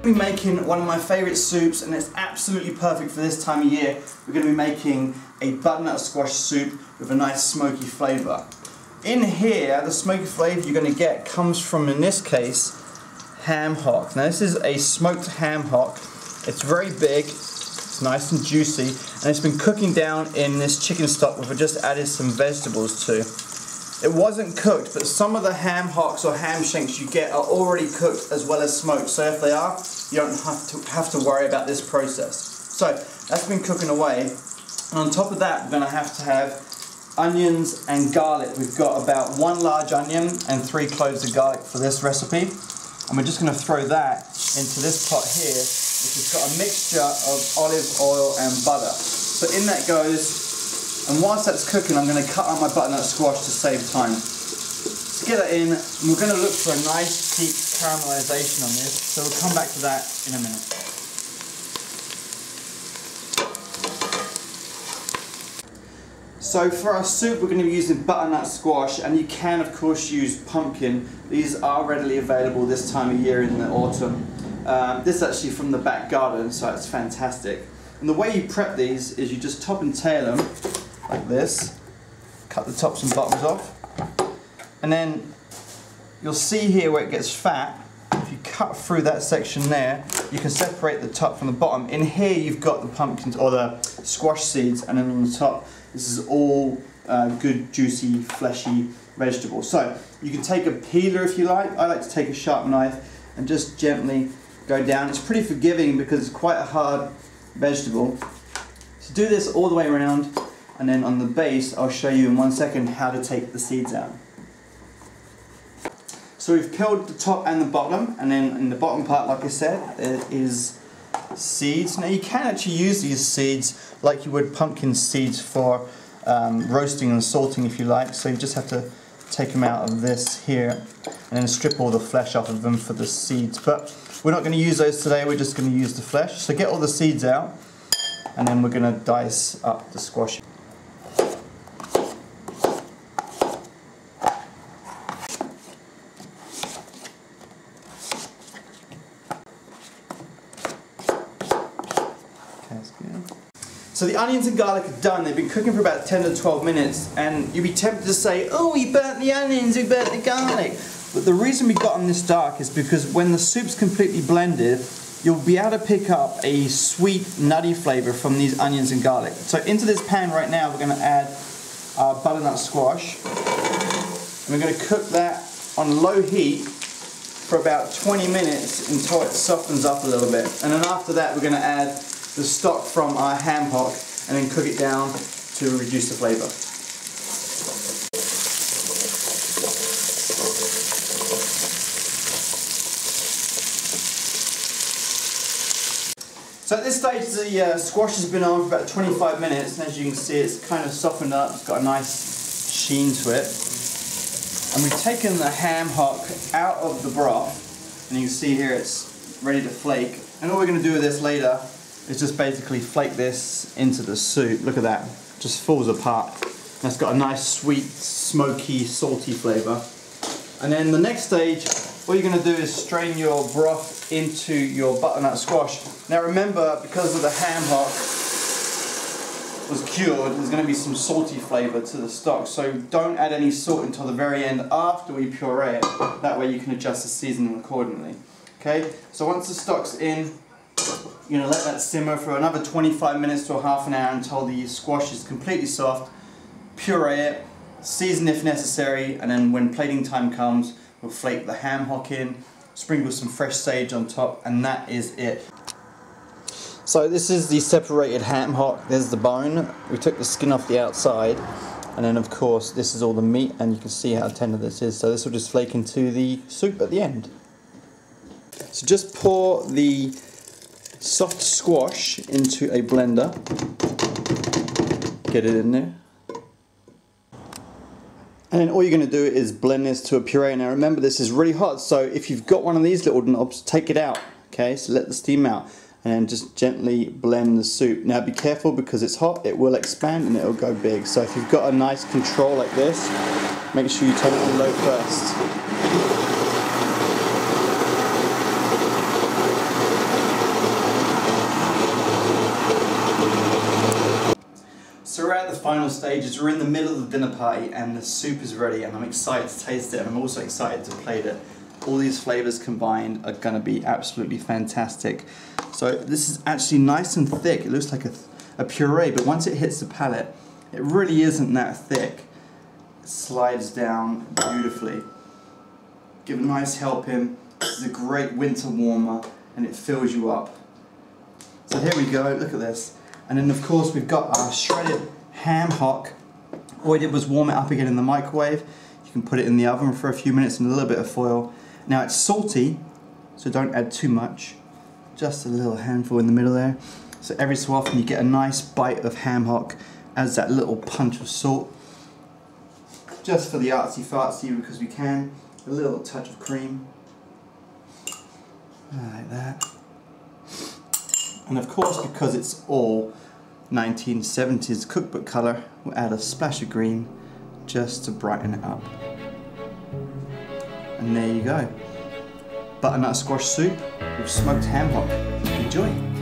We're making one of my favourite soups, and it's absolutely perfect for this time of year. We're going to be making a butternut squash soup with a nice smoky flavour. In here, the smoky flavour you're going to get comes from, in this case, ham hock. Now this is a smoked ham hock. It's very big, it's nice and juicy, and it's been cooking down in this chicken stock which I just added some vegetables to. It wasn't cooked, but some of the ham hocks or ham shanks you get are already cooked as well as smoked. So if they are, you don't have to worry about this process. So that's been cooking away. And on top of that, we're going to have onions and garlic. We've got about 1 large onion and 3 cloves of garlic for this recipe. And we're just going to throw that into this pot here, which has got a mixture of olive oil and butter. So in that goes. And whilst that's cooking, I'm going to cut out my butternut squash to save time. Let's get that in, and we're going to look for a nice deep caramelization on this, so we'll come back to that in a minute. So for our soup, we're going to be using butternut squash, and you can of course use pumpkin. These are readily available this time of year in the autumn. This is actually from the back garden, so it's fantastic. And the way you prep these is you just top and tail them like this, cut the tops and bottoms off, and then you'll see here where it gets fat. If you cut through that section there, you can separate the top from the bottom. In here you've got the pumpkins or the squash seeds, and then on the top this is all good juicy fleshy vegetables. So you can take a peeler if you like. I like to take a sharp knife and just gently go down. It's pretty forgiving because it's quite a hard vegetable. So do this all the way around, and then on the base I'll show you in 1 second how to take the seeds out. So we've peeled the top and the bottom, and then in the bottom part, like I said, there is seeds. Now you can actually use these seeds like you would pumpkin seeds for roasting and salting if you like. So you just have to take them out of this here and then strip all the flesh off of them for the seeds. But we're not going to use those today, we're just going to use the flesh. So get all the seeds out, and then we're going to dice up the squash. So the onions and garlic are done. They've been cooking for about 10 to 12 minutes, and you'd be tempted to say, oh, we burnt the onions, we burnt the garlic. But the reason we got them this dark is because when the soup's completely blended, you'll be able to pick up a sweet, nutty flavour from these onions and garlic. So into this pan right now, we're going to add our butternut squash. And we're going to cook that on low heat for about 20 minutes until it softens up a little bit. And then after that, we're going to add the stock from our ham hock and then cook it down to reduce the flavour. So at this stage the squash has been on for about 25 minutes, and as you can see it's kind of softened up, it's got a nice sheen to it. And we've taken the ham hock out of the broth, and you can see here it's ready to flake. And all we're going to do with this later is just basically flake this into the soup. Look at that, it just falls apart. That's got a nice sweet, smoky, salty flavour. And then the next stage, what you're going to do is strain your broth into your butternut squash. Now remember, because of the ham hock was cured, there's going to be some salty flavour to the stock, so don't add any salt until the very end after we puree it. That way you can adjust the seasoning accordingly. Okay, so once the stock's in, you're going to let that simmer for another 25 minutes to a half an hour until the squash is completely soft. Puree it, season if necessary, and then when plating time comes, we'll flake the ham hock in, sprinkle some fresh sage on top, and that is it. So this is the separated ham hock. There's the bone. We took the skin off the outside, and then of course this is all the meat, and you can see how tender this is. So this will just flake into the soup at the end. So just pour the soft squash into a blender. Get it in there. And then all you're going to do is blend this to a puree. Now remember, this is really hot, so if you've got one of these little knobs, take it out. Okay, so let the steam out, and then just gently blend the soup. Now be careful, because it's hot, it will expand and it will go big. So if you've got a nice control like this, make sure you turn it on low first. final stages. We're in the middle of the dinner party and the soup is ready, and I'm excited to taste it, and I'm also excited to plate it. All these flavors combined are gonna be absolutely fantastic. So this is actually nice and thick. It looks like a puree, but once it hits the palate, it really isn't that thick. It slides down beautifully. Give a nice helping. This is a great winter warmer, and it fills you up. So here we go, look at this. And then of course we've got our shredded ham hock. All I did was warm it up again in the microwave. You can put it in the oven for a few minutes in a little bit of foil. Now it's salty, so don't add too much. Just a little handful in the middle there. So every so often you get a nice bite of ham hock, adds that little punch of salt. Just for the artsy fartsy, because we can. A little touch of cream. Like that. And of course, because it's all 1970s cookbook colour, we'll add a splash of green just to brighten it up. And there you go. Butternut squash soup with smoked ham hock. Enjoy!